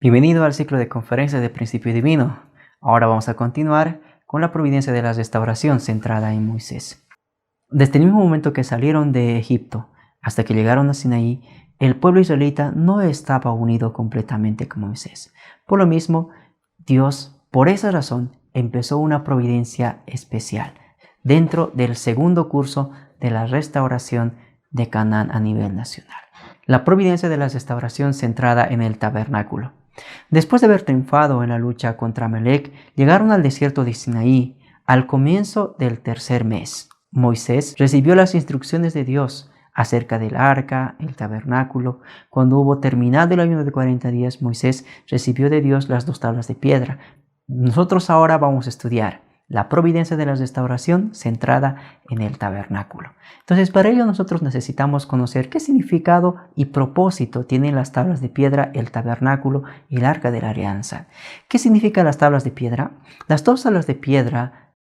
Bienvenido al ciclo de conferencias de Principio Divino. Ahora vamos a continuar con la providencia de la restauración centrada en Moisés. Desde el mismo momento que salieron de Egipto hasta que llegaron a Sinaí, el pueblo israelita no estaba unido completamente con Moisés. Por lo mismo, Dios, por esa razón, empezó una providencia especial dentro del segundo curso de la restauración de Canaán a nivel nacional. La providencia de la restauración centrada en el tabernáculo. Después de haber triunfado en la lucha contra Amalek, llegaron al desierto de Sinaí al comienzo del tercer mes. Moisés recibió las instrucciones de Dios acerca del arca, el tabernáculo. Cuando hubo terminado el ayuno de 40 días, Moisés recibió de Dios las 2 tablas de piedra. Nosotros ahora vamos a estudiar la providencia de la restauración centrada en el tabernáculo. Entonces, para ello nosotros necesitamos conocer qué significado y propósito tienen las tablas de piedra, el tabernáculo y el arca de la alianza. ¿Qué significan las tablas de piedra? Las 2 tablas de piedra,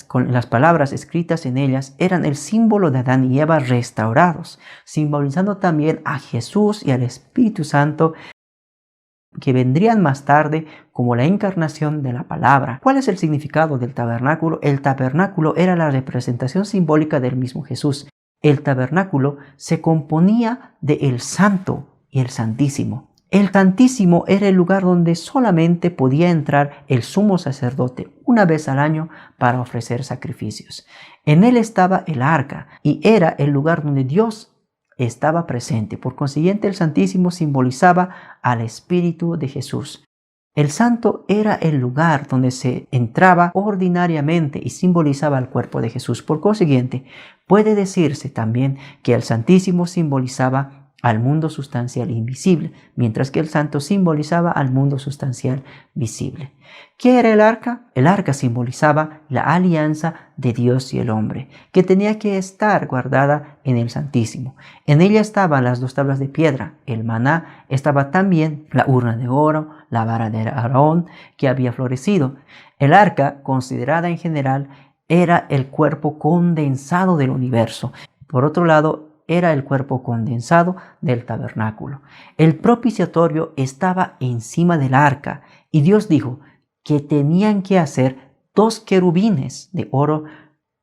con las palabras escritas en ellas, eran el símbolo de Adán y Eva restaurados, simbolizando también a Jesús y al Espíritu Santo, que vendrían más tarde como la encarnación de la palabra. ¿Cuál es el significado del tabernáculo? El tabernáculo era la representación simbólica del mismo Jesús. El tabernáculo se componía de el Santo y el Santísimo. El Santísimo era el lugar donde solamente podía entrar el sumo sacerdote una vez al año para ofrecer sacrificios. En él estaba el arca y era el lugar donde Dios estaba presente. Por consiguiente, el Santísimo simbolizaba al Espíritu de Jesús. El Santo era el lugar donde se entraba ordinariamente y simbolizaba el cuerpo de Jesús. Por consiguiente, puede decirse también que el Santísimo simbolizaba al mundo sustancial invisible, mientras que el Santo simbolizaba al mundo sustancial visible. ¿Qué era el arca? El arca simbolizaba la alianza de Dios y el hombre, que tenía que estar guardada en el Santísimo. En ella estaban las 2 tablas de piedra, el maná, estaba también la urna de oro, la vara de Aarón que había florecido. El arca, considerada en general, era el cuerpo condensado del universo. Por otro lado, era el cuerpo condensado del tabernáculo. El propiciatorio estaba encima del arca y Dios dijo que tenían que hacer 2 querubines de oro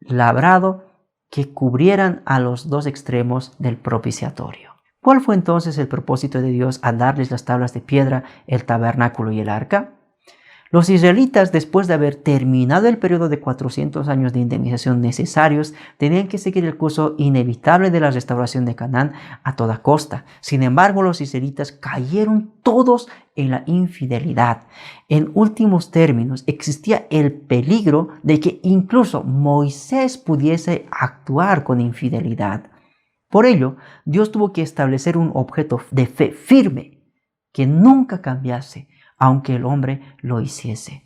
labrado que cubrieran a los 2 extremos del propiciatorio. ¿Cuál fue entonces el propósito de Dios al darles las tablas de piedra, el tabernáculo y el arca? Los israelitas, después de haber terminado el periodo de 400 años de indemnización necesarios, tenían que seguir el curso inevitable de la restauración de Canaán a toda costa. Sin embargo, los israelitas cayeron todos en la infidelidad. En últimos términos, existía el peligro de que incluso Moisés pudiese actuar con infidelidad. Por ello, Dios tuvo que establecer un objeto de fe firme que nunca cambiase, aunque el hombre lo hiciese.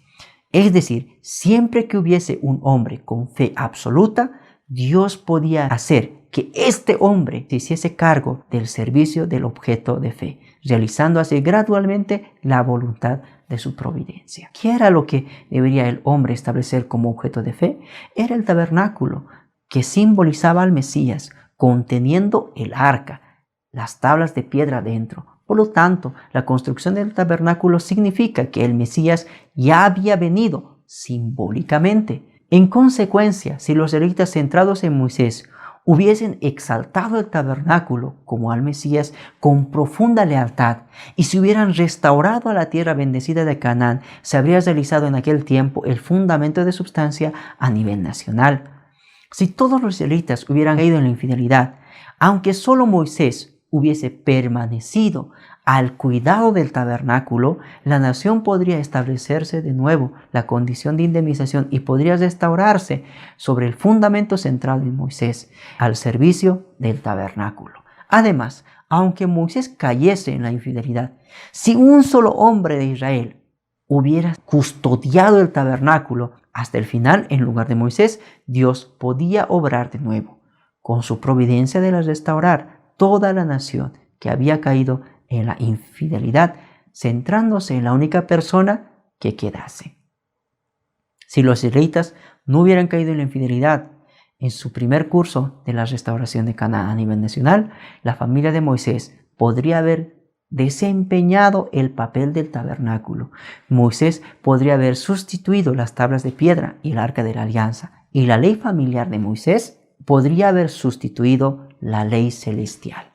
Es decir, siempre que hubiese un hombre con fe absoluta, Dios podía hacer que este hombre se hiciese cargo del servicio del objeto de fe, realizando así gradualmente la voluntad de su providencia. ¿Qué era lo que debería el hombre establecer como objeto de fe? Era el tabernáculo, que simbolizaba al Mesías, conteniendo el arca, las tablas de piedra dentro. Por lo tanto, la construcción del tabernáculo significa que el Mesías ya había venido simbólicamente. En consecuencia, si los israelitas centrados en Moisés hubiesen exaltado el tabernáculo como al Mesías con profunda lealtad y se hubieran restaurado a la tierra bendecida de Canaán, se habría realizado en aquel tiempo el fundamento de substancia a nivel nacional. Si todos los israelitas hubieran caído en la infidelidad, aunque solo Moisés hubiese permanecido al cuidado del tabernáculo, la nación podría establecerse de nuevo la condición de indemnización y podría restaurarse sobre el fundamento centrado en Moisés, al servicio del tabernáculo. Además, aunque Moisés cayese en la infidelidad, si un solo hombre de Israel hubiera custodiado el tabernáculo hasta el final en lugar de Moisés, Dios podía obrar de nuevo, con su providencia de restaurar toda la nación que había caído en la infidelidad, centrándose en la única persona que quedase. Si los israelitas no hubieran caído en la infidelidad en su primer curso de la restauración de Canaán a nivel nacional, la familia de Moisés podría haber desempeñado el papel del tabernáculo. Moisés podría haber sustituido las tablas de piedra y el arca de la alianza, y la ley familiar de Moisés podría haber sustituido la ley celestial.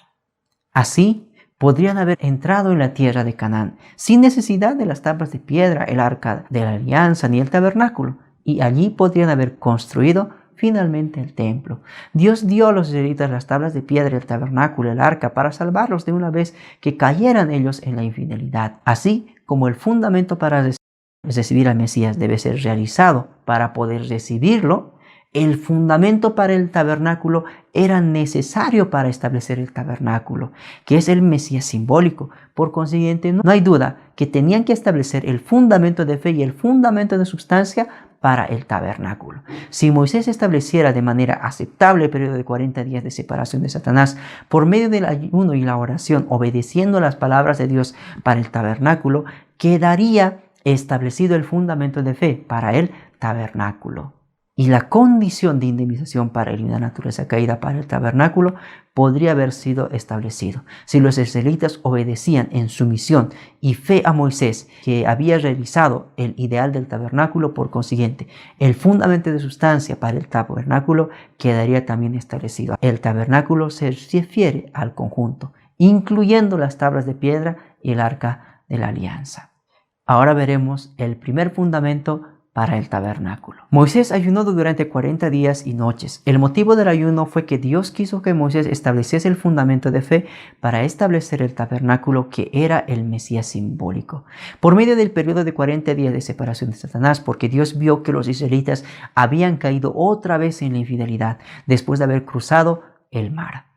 Así, podrían haber entrado en la tierra de Canaán sin necesidad de las tablas de piedra, el arca de la alianza ni el tabernáculo, y allí podrían haber construido finalmente el templo. Dios dio a los israelitas las tablas de piedra, el tabernáculo, el arca, para salvarlos de una vez que cayeran ellos en la infidelidad. Así como el fundamento para recibir al Mesías debe ser realizado para poder recibirlo, el fundamento para el tabernáculo era necesario para establecer el tabernáculo, que es el Mesías simbólico. Por consiguiente, no hay duda que tenían que establecer el fundamento de fe y el fundamento de sustancia para el tabernáculo. Si Moisés estableciera de manera aceptable el periodo de 40 días de separación de Satanás por medio del ayuno y la oración, obedeciendo las palabras de Dios para el tabernáculo, quedaría establecido el fundamento de fe para el tabernáculo. Y la condición de indemnización para eliminar la naturaleza caída para el tabernáculo podría haber sido establecido si los israelitas obedecían en sumisión y fe a Moisés, que había realizado el ideal del tabernáculo. Por consiguiente, el fundamento de sustancia para el tabernáculo quedaría también establecido. El tabernáculo se refiere al conjunto, incluyendo las tablas de piedra y el arca de la alianza. Ahora veremos el primer fundamento para el tabernáculo. Moisés ayunó durante 40 días y noches. El motivo del ayuno fue que Dios quiso que Moisés estableciese el fundamento de fe para establecer el tabernáculo, que era el Mesías simbólico, por medio del periodo de 40 días de separación de Satanás, porque Dios vio que los israelitas habían caído otra vez en la infidelidad después de haber cruzado el mar.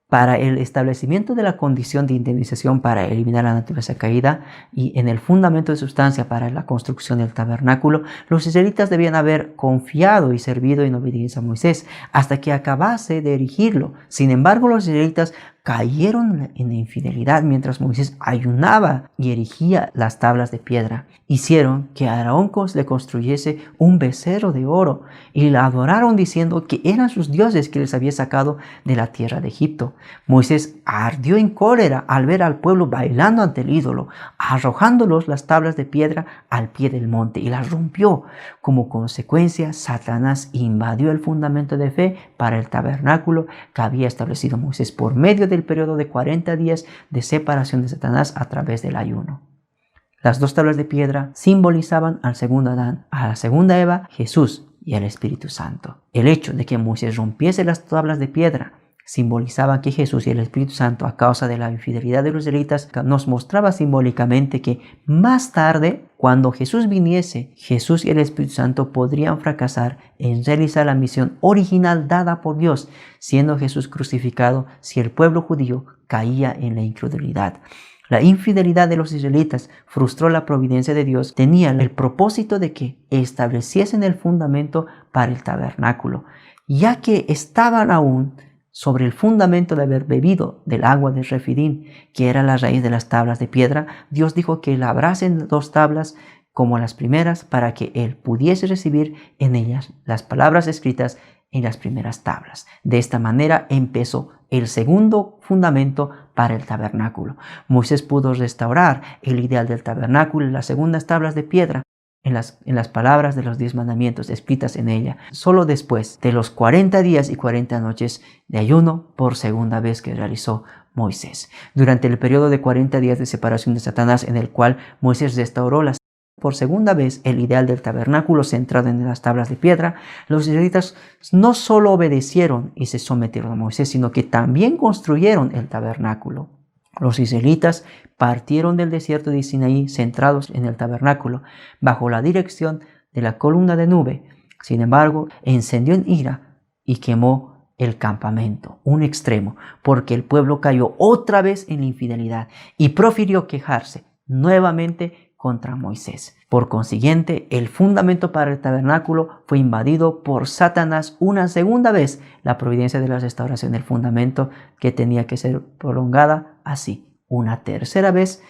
Para el establecimiento de la condición de indemnización para eliminar la naturaleza caída y en el fundamento de sustancia para la construcción del tabernáculo, los israelitas debían haber confiado y servido en obediencia a Moisés hasta que acabase de erigirlo. Sin embargo, los israelitas cayeron en la infidelidad mientras Moisés ayunaba y erigía las tablas de piedra. Hicieron que Aarón le construyese un becerro de oro y la adoraron diciendo que eran sus dioses que les había sacado de la tierra de Egipto. Moisés ardió en cólera al ver al pueblo bailando ante el ídolo, arrojándolos las tablas de piedra al pie del monte y las rompió. Como consecuencia, Satanás invadió el fundamento de fe para el tabernáculo que había establecido Moisés por medio del periodo de 40 días de separación de Satanás a través del ayuno. Las dos tablas de piedra simbolizaban al segundo Adán, a la segunda Eva, Jesús y al Espíritu Santo. El hecho de que Moisés rompiese las tablas de piedra simbolizaba que Jesús y el Espíritu Santo, a causa de la infidelidad de los israelitas, nos mostraba simbólicamente que más tarde, cuando Jesús viniese, Jesús y el Espíritu Santo podrían fracasar en realizar la misión original dada por Dios, siendo Jesús crucificado si el pueblo judío caía en la incredulidad. La infidelidad de los israelitas frustró la providencia de Dios. Tenían el propósito de que estableciesen el fundamento para el tabernáculo, ya que estaban aún sobre el fundamento de haber bebido del agua de Refidín, que era la raíz de las tablas de piedra. Dios dijo que labrasen dos tablas como las primeras para que él pudiese recibir en ellas las palabras escritas en las primeras tablas. De esta manera empezó el segundo fundamento para el tabernáculo. Moisés pudo restaurar el ideal del tabernáculo en las segundas tablas de piedra, en las palabras de los 10 mandamientos escritas en ella, solo después de los 40 días y 40 noches de ayuno por segunda vez que realizó Moisés. Durante el periodo de 40 días de separación de Satanás, en el cual Moisés restauró por segunda vez el ideal del tabernáculo centrado en las tablas de piedra, los israelitas no solo obedecieron y se sometieron a Moisés, sino que también construyeron el tabernáculo. Los israelitas partieron del desierto de Sinaí centrados en el tabernáculo bajo la dirección de la columna de nube. Sin embargo, encendió en ira y quemó el campamento, un extremo, porque el pueblo cayó otra vez en la infidelidad y profirió quejarse nuevamente contra Moisés. Por consiguiente, el fundamento para el tabernáculo fue invadido por Satanás una segunda vez. La providencia de la restauración del fundamento, que tenía que ser prolongada así una tercera vez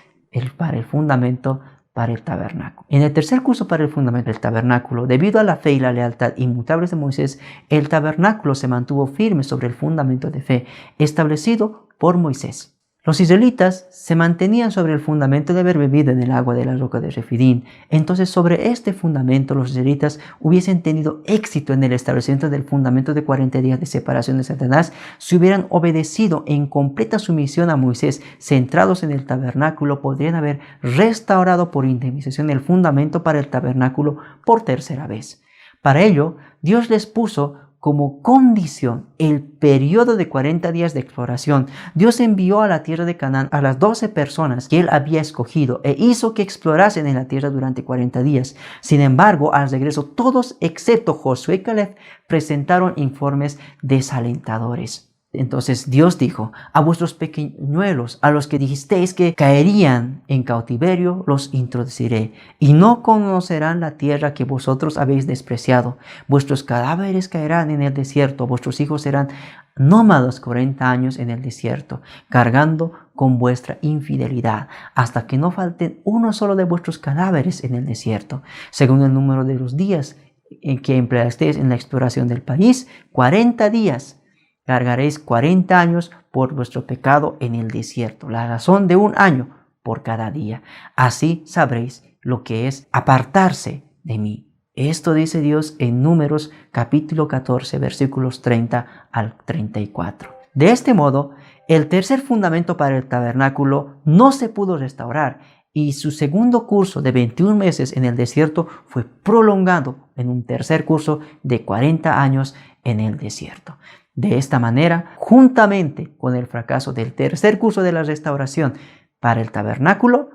para el fundamento para el tabernáculo. En el tercer curso para el fundamento del tabernáculo, debido a la fe y la lealtad inmutables de Moisés, el tabernáculo se mantuvo firme sobre el fundamento de fe establecido por Moisés. Los israelitas se mantenían sobre el fundamento de haber bebido en el agua de la roca de Refidín. Entonces, sobre este fundamento, los israelitas hubiesen tenido éxito en el establecimiento del fundamento de 40 días de separación de Satanás si hubieran obedecido en completa sumisión a Moisés. Centrados en el tabernáculo, podrían haber restaurado por indemnización el fundamento para el tabernáculo por tercera vez. Para ello, Dios les puso como condición el periodo de 40 días de exploración. Dios envió a la tierra de Canaán a las 12 personas que él había escogido e hizo que explorasen en la tierra durante 40 días. Sin embargo, al regreso, todos excepto Josué y Caleb presentaron informes desalentadores. Entonces Dios dijo: a vuestros pequeñuelos, a los que dijisteis que caerían en cautiverio, los introduciré, y no conocerán la tierra que vosotros habéis despreciado. Vuestros cadáveres caerán en el desierto, vuestros hijos serán nómadas 40 años en el desierto, cargando con vuestra infidelidad, hasta que no falten uno solo de vuestros cadáveres en el desierto, según el número de los días en que empleasteis en la exploración del país, 40 días. Cargaréis 40 años por vuestro pecado en el desierto, la razón de 1 año por cada día. Así sabréis lo que es apartarse de mí. Esto dice Dios en Números capítulo 14, versículos 30 al 34. De este modo, el tercer fundamento para el tabernáculo no se pudo restaurar, y su segundo curso de 21 meses en el desierto fue prolongado en un tercer curso de 40 años en el desierto. De esta manera, juntamente con el fracaso del tercer curso de la restauración para el tabernáculo,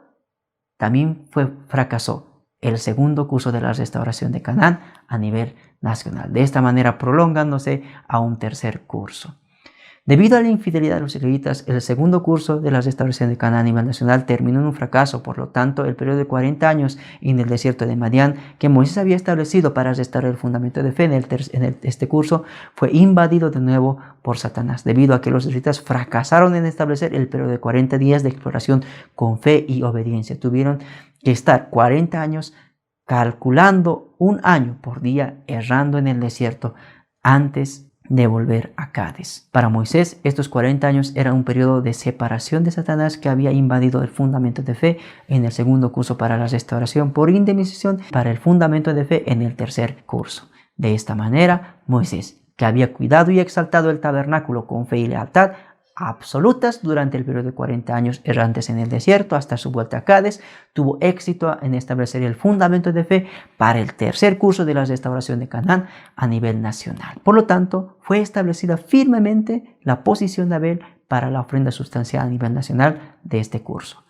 también fracasó el segundo curso de la restauración de Canaán a nivel nacional. De esta manera, prolongándose a un tercer curso. Debido a la infidelidad de los israelitas, el segundo curso de la restauración de Canaán a nivel nacional terminó en un fracaso. Por lo tanto, el periodo de 40 años en el desierto de Madián que Moisés había establecido para restaurar el fundamento de fe en este curso fue invadido de nuevo por Satanás, debido a que los israelitas fracasaron en establecer el periodo de 40 días de exploración con fe y obediencia. Tuvieron que estar 40 años calculando 1 año por día errando en el desierto antes de volver a Cádiz. Para Moisés, estos 40 años eran un periodo de separación de Satanás que había invadido el fundamento de fe en el segundo curso para la restauración por indemnización para el fundamento de fe en el tercer curso. De esta manera, Moisés, que había cuidado y exaltado el tabernáculo con fe y lealtad absolutas durante el periodo de 40 años errantes en el desierto hasta su vuelta a Cádiz, tuvo éxito en establecer el fundamento de fe para el tercer curso de la restauración de Canaán a nivel nacional. Por lo tanto, fue establecida firmemente la posición de Abel para la ofrenda sustancial a nivel nacional de este curso.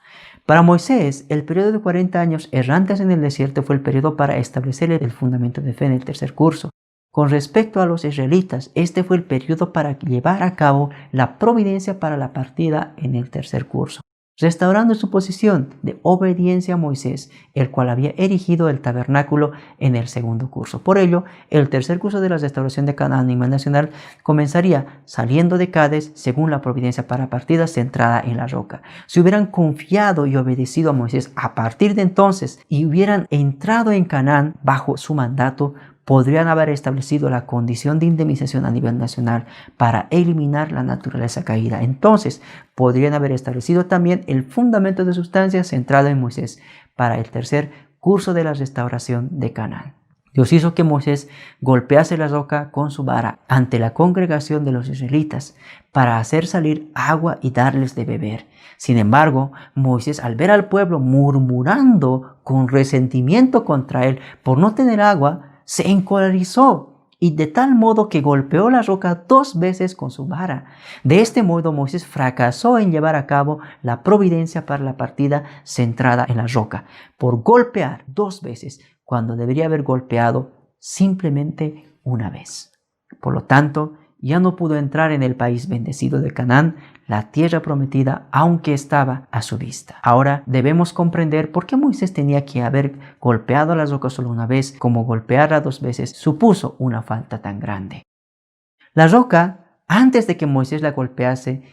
Para Moisés, el periodo de 40 años errantes en el desierto fue el periodo para establecer el fundamento de fe en el tercer curso. Con respecto a los israelitas, este fue el periodo para llevar a cabo la providencia para la partida en el tercer curso, restaurando su posición de obediencia a Moisés, el cual había erigido el tabernáculo en el segundo curso. Por ello, el tercer curso de la restauración de Canaán a nivel nacional comenzaría saliendo de Cádiz según la providencia para partida centrada en la roca. Si hubieran confiado y obedecido a Moisés a partir de entonces y hubieran entrado en Canaán bajo su mandato, podrían haber establecido la condición de indemnización a nivel nacional para eliminar la naturaleza caída. Entonces, podrían haber establecido también el fundamento de sustancia centrado en Moisés para el tercer curso de la restauración de Canaán. Dios hizo que Moisés golpease la roca con su vara ante la congregación de los israelitas para hacer salir agua y darles de beber. Sin embargo, Moisés, al ver al pueblo murmurando con resentimiento contra él por no tener agua, se encolerizó y de tal modo que golpeó la roca 2 veces con su vara. De este modo Moisés fracasó en llevar a cabo la providencia para la partida centrada en la roca, por golpear 2 veces cuando debería haber golpeado simplemente 1 vez. Por lo tanto, ya no pudo entrar en el país bendecido de Canaán, la tierra prometida, aunque estaba a su vista. Ahora debemos comprender por qué Moisés tenía que haber golpeado la roca solo 1 vez, como golpearla 2 veces supuso una falta tan grande. La roca, antes de que Moisés la golpease,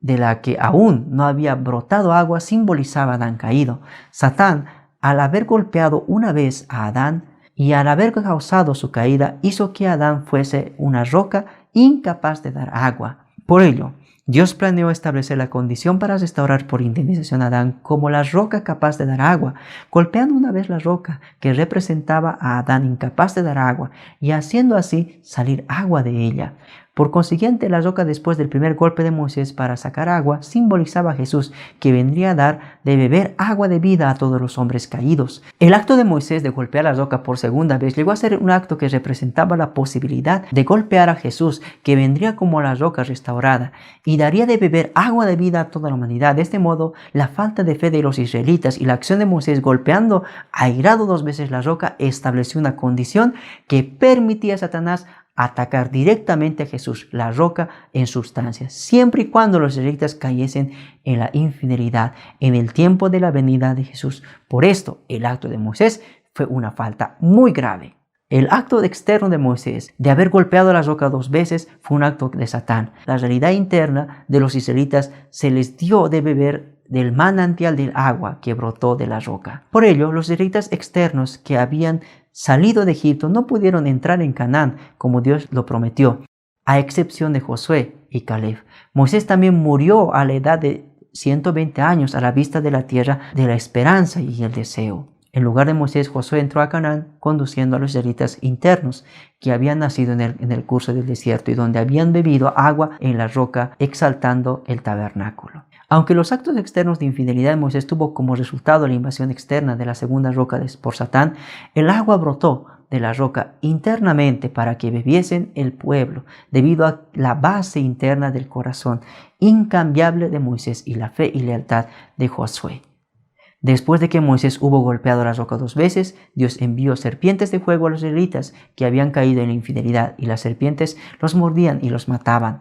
de la que aún no había brotado agua, simbolizaba a Adán caído. Satán, al haber golpeado 1 vez a Adán y al haber causado su caída, hizo que Adán fuese una roca incapaz de dar agua. Por ello, Dios planeó establecer la condición para restaurar por indemnización a Adán como la roca capaz de dar agua, golpeando una vez la roca que representaba a Adán incapaz de dar agua y haciendo así salir agua de ella. Por consiguiente, la roca después del primer golpe de Moisés para sacar agua simbolizaba a Jesús, que vendría a dar de beber agua de vida a todos los hombres caídos. El acto de Moisés de golpear la roca por segunda vez llegó a ser un acto que representaba la posibilidad de golpear a Jesús, que vendría como la roca restaurada y daría de beber agua de vida a toda la humanidad. De este modo, la falta de fe de los israelitas y la acción de Moisés golpeando airado 2 veces la roca estableció una condición que permitía a Satanás atacar directamente a Jesús, la roca en sustancia, siempre y cuando los israelitas cayesen en la infidelidad en el tiempo de la venida de Jesús. Por esto, el acto de Moisés fue una falta muy grave. El acto externo de Moisés de haber golpeado la roca 2 veces fue un acto de Satán. La realidad interna de los israelitas se les dio de beber del manantial del agua que brotó de la roca. Por ello, los israelitas externos que habían salido de Egipto no pudieron entrar en Canaán como Dios lo prometió, a excepción de Josué y Caleb. Moisés también murió a la edad de 120 años a la vista de la tierra de la esperanza y el deseo. En lugar de Moisés, Josué entró a Canaán conduciendo a los israelitas internos que habían nacido en el curso del desierto y donde habían bebido agua en la roca, exaltando el tabernáculo. Aunque los actos externos de infidelidad de Moisés tuvo como resultado la invasión externa de la segunda roca por Satán, el agua brotó de la roca internamente para que bebiesen el pueblo, debido a la base interna del corazón incambiable de Moisés y la fe y lealtad de Josué. Después de que Moisés hubo golpeado la roca 2 veces, Dios envió serpientes de fuego a los israelitas que habían caído en la infidelidad, y las serpientes los mordían y los mataban.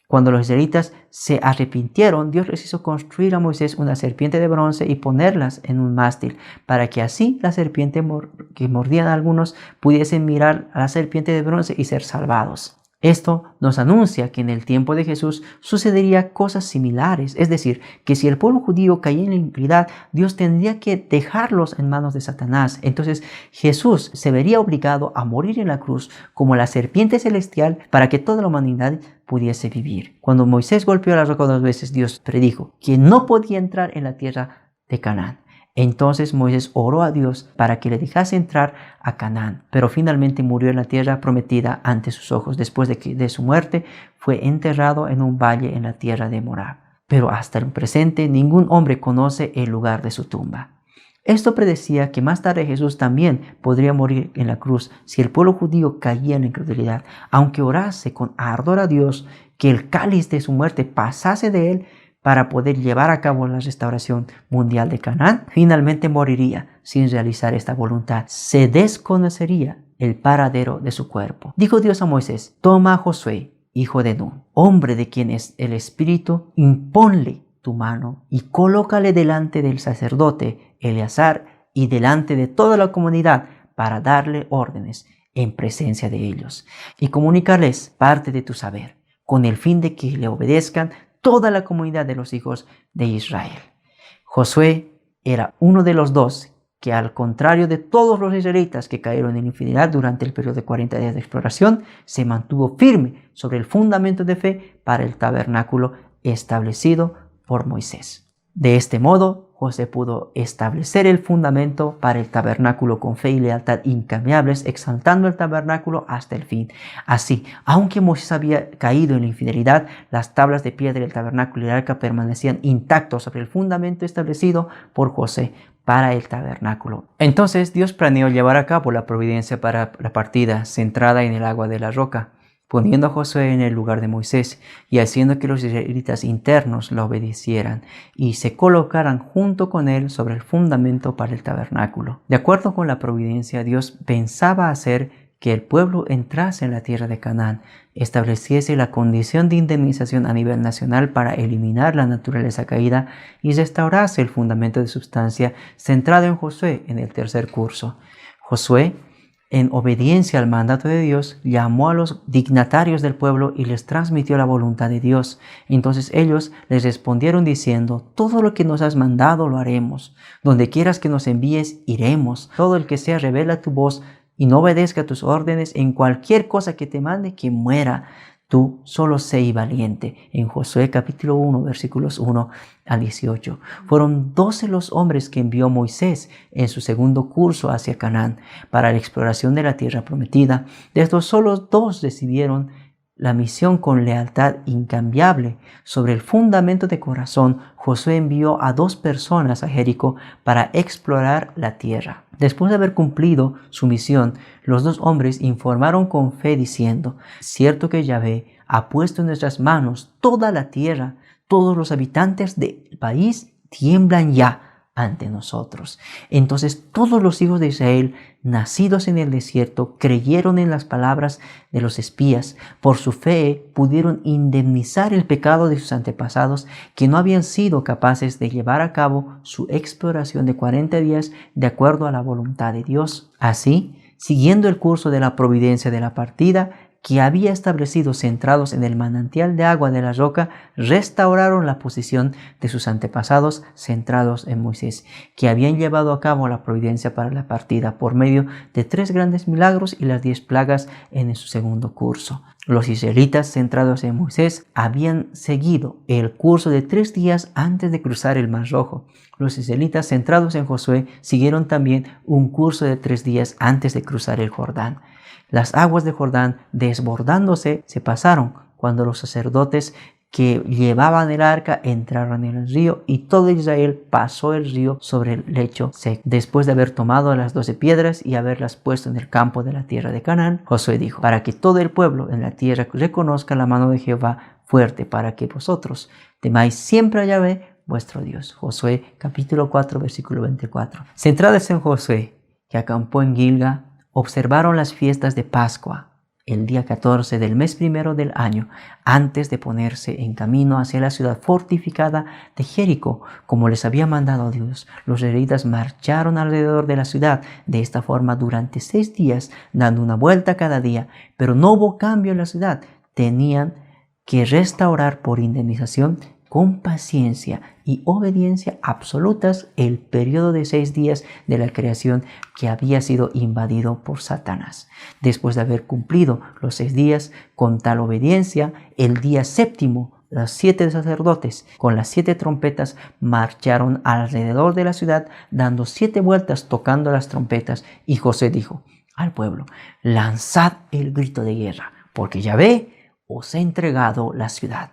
Cuando los israelitas se arrepintieron, Dios les hizo construir a Moisés una serpiente de bronce y ponerlas en un mástil, para que así la serpiente que mordían a algunos pudiesen mirar a la serpiente de bronce y ser salvados. Esto nos anuncia que en el tiempo de Jesús sucedería cosas similares, es decir, que si el pueblo judío caía en la iniquidad, Dios tendría que dejarlos en manos de Satanás. Entonces Jesús se vería obligado a morir en la cruz como la serpiente celestial para que toda la humanidad pudiese vivir. Cuando Moisés golpeó la roca 2 veces, Dios predijo que no podía entrar en la tierra de Canaán. Entonces Moisés oró a Dios para que le dejase entrar a Canaán, pero finalmente murió en la tierra prometida ante sus ojos. Después de su muerte fue enterrado en un valle en la tierra de Moab. Pero hasta el presente ningún hombre conoce el lugar de su tumba. Esto predecía que más tarde Jesús también podría morir en la cruz si el pueblo judío caía en la incredulidad. Aunque orase con ardor a Dios que el cáliz de su muerte pasase de él, para poder llevar a cabo la restauración mundial de Canaán, finalmente moriría sin realizar esta voluntad. Se desconocería el paradero de su cuerpo. Dijo Dios a Moisés: toma a Josué, hijo de Nun, hombre de quien es el Espíritu, imponle tu mano y colócale delante del sacerdote Eleazar y delante de toda la comunidad para darle órdenes en presencia de ellos y comunicarles parte de tu saber, con el fin de que le obedezcan toda la comunidad de los hijos de Israel. Josué era uno de los 2 que, al contrario de todos los israelitas que cayeron en infidelidad durante el periodo de 40 días de exploración, se mantuvo firme sobre el fundamento de fe para el tabernáculo establecido por Moisés. De este modo, José pudo establecer el fundamento para el tabernáculo con fe y lealtad incambiables, exaltando el tabernáculo hasta el fin. Así, aunque Moisés había caído en la infidelidad, las tablas de piedra del tabernáculo y el arca permanecían intactos sobre el fundamento establecido por José para el tabernáculo. Entonces Dios planeó llevar a cabo la providencia para la partida centrada en el agua de la roca, poniendo a Josué en el lugar de Moisés y haciendo que los israelitas internos lo obedecieran y se colocaran junto con él sobre el fundamento para el tabernáculo. De acuerdo con la providencia, Dios pensaba hacer que el pueblo entrase en la tierra de Canaán, estableciese la condición de indemnización a nivel nacional para eliminar la naturaleza caída y restaurase el fundamento de sustancia centrado en Josué en el tercer curso. Josué, en obediencia al mandato de Dios, llamó a los dignatarios del pueblo y les transmitió la voluntad de Dios. Entonces ellos les respondieron diciendo: todo lo que nos has mandado lo haremos. Donde quieras que nos envíes, iremos. Todo el que sea rebelde a tu voz y no obedezca tus órdenes en cualquier cosa que te mande, que muera. Tú solo sé valiente. En Josué capítulo 1, versículos 1 al 18. Fueron 12 los hombres que envió Moisés en su segundo curso hacia Canaán para la exploración de la tierra prometida. De estos solo 2 recibieron la misión con lealtad incambiable. Sobre el fundamento de corazón, Josué envió a 2 personas a Jericó para explorar la tierra. Después de haber cumplido su misión, los 2 hombres informaron con fe diciendo: cierto que Yahvé ha puesto en nuestras manos toda la tierra. Todos los habitantes del país tiemblan ya ante nosotros. Entonces todos los hijos de Israel, nacidos en el desierto, creyeron en las palabras de los espías. Por su fe pudieron indemnizar el pecado de sus antepasados, que no habían sido capaces de llevar a cabo su exploración de 40 días de acuerdo a la voluntad de Dios. Así, siguiendo el curso de la providencia de la partida que había establecido centrados en el manantial de agua de la roca, restauraron la posición de sus antepasados centrados en Moisés, que habían llevado a cabo la providencia para la partida por medio de 3 grandes milagros y las 10 plagas en su segundo curso. Los israelitas centrados en Moisés habían seguido el curso de 3 días antes de cruzar el Mar Rojo. Los israelitas centrados en Josué siguieron también un curso de 3 días antes de cruzar el Jordán. Las aguas de Jordán, desbordándose, se pasaron cuando los sacerdotes que llevaban el arca entraron en el río, y todo Israel pasó el río sobre el lecho seco. Después de haber tomado las 12 piedras y haberlas puesto en el campo de la tierra de Canaán, Josué dijo: para que todo el pueblo en la tierra reconozca la mano de Jehová fuerte, para que vosotros temáis siempre a Yahvé vuestro Dios. Josué capítulo 4, versículo 24. Centrados en Josué, que acampó en Gilgal, observaron las fiestas de Pascua el día 14 del mes primero del año, antes de ponerse en camino hacia la ciudad fortificada de Jericó, como les había mandado Dios. Los israelitas marcharon alrededor de la ciudad de esta forma durante 6 días, dando una vuelta cada día, pero no hubo cambio en la ciudad. Tenían que restaurar por indemnización, con paciencia y obediencia absolutas, el periodo de 6 días de la creación que había sido invadido por Satanás. Después de haber cumplido los 6 días con tal obediencia, el día séptimo, los 7 sacerdotes con las 7 trompetas marcharon alrededor de la ciudad, dando 7 vueltas tocando las trompetas. Y José dijo al pueblo: lanzad el grito de guerra, porque Yahvé os ha entregado la ciudad.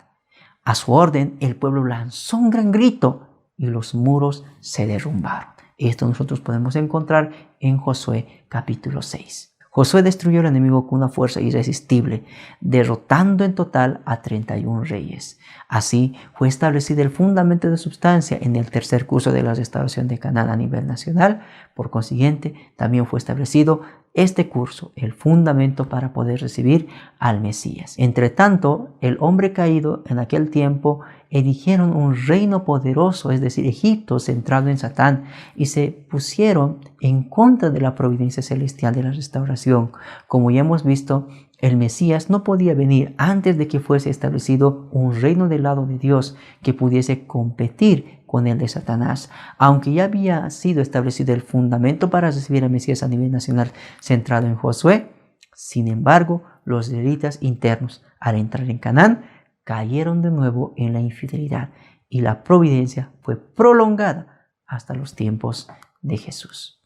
A su orden, el pueblo lanzó un gran grito y los muros se derrumbaron. Esto nosotros podemos encontrar en Josué capítulo 6. Josué destruyó al enemigo con una fuerza irresistible, derrotando en total a 31 reyes. Así fue establecido el fundamento de sustancia en el tercer curso de la restauración de Canaán a nivel nacional. Por consiguiente, también fue establecido este curso, el fundamento para poder recibir al Mesías. Entre tanto, el hombre caído en aquel tiempo erigieron un reino poderoso, es decir, Egipto, centrado en Satán, y se pusieron en contra de la providencia celestial de la restauración. Como ya hemos visto, el Mesías no podía venir antes de que fuese establecido un reino del lado de Dios que pudiese competir con el de Satanás. Aunque ya había sido establecido el fundamento para recibir al Mesías a nivel nacional centrado en Josué, sin embargo, los israelitas internos, al entrar en Canaán, cayeron de nuevo en la infidelidad, y la providencia fue prolongada hasta los tiempos de Jesús.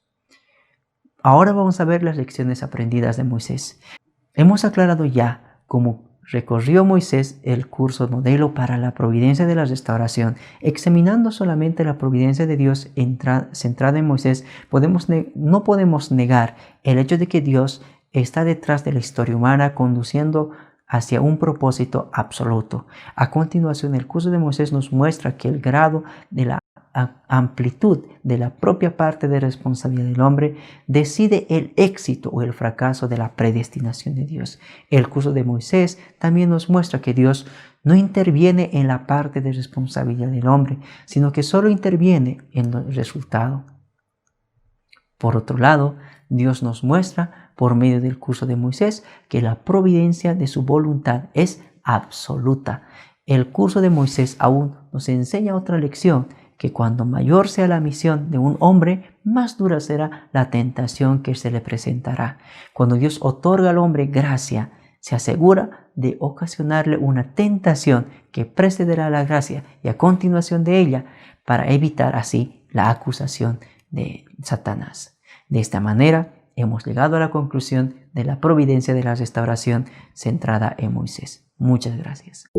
Ahora vamos a ver las lecciones aprendidas de Moisés. Hemos aclarado ya cómo recorrió Moisés el curso modelo para la providencia de la restauración. Examinando solamente la providencia de Dios centrada en Moisés, no podemos negar el hecho de que Dios está detrás de la historia humana, conduciendo hacia un propósito absoluto. A continuación, el curso de Moisés nos muestra que el grado de la amplitud de la propia parte de responsabilidad del hombre decide el éxito o el fracaso de la predestinación de Dios. El curso de Moisés también nos muestra que Dios no interviene en la parte de responsabilidad del hombre, sino que solo interviene en el resultado. Por otro lado, Dios nos muestra por medio del curso de Moisés que la providencia de su voluntad es absoluta. El curso de Moisés aún nos enseña otra lección, que cuando mayor sea la misión de un hombre, más dura será la tentación que se le presentará. Cuando Dios otorga al hombre gracia, se asegura de ocasionarle una tentación que precederá la gracia y a continuación de ella, para evitar así la acusación de Satanás. De esta manera hemos llegado a la conclusión de la providencia de la restauración centrada en Moisés. Muchas gracias.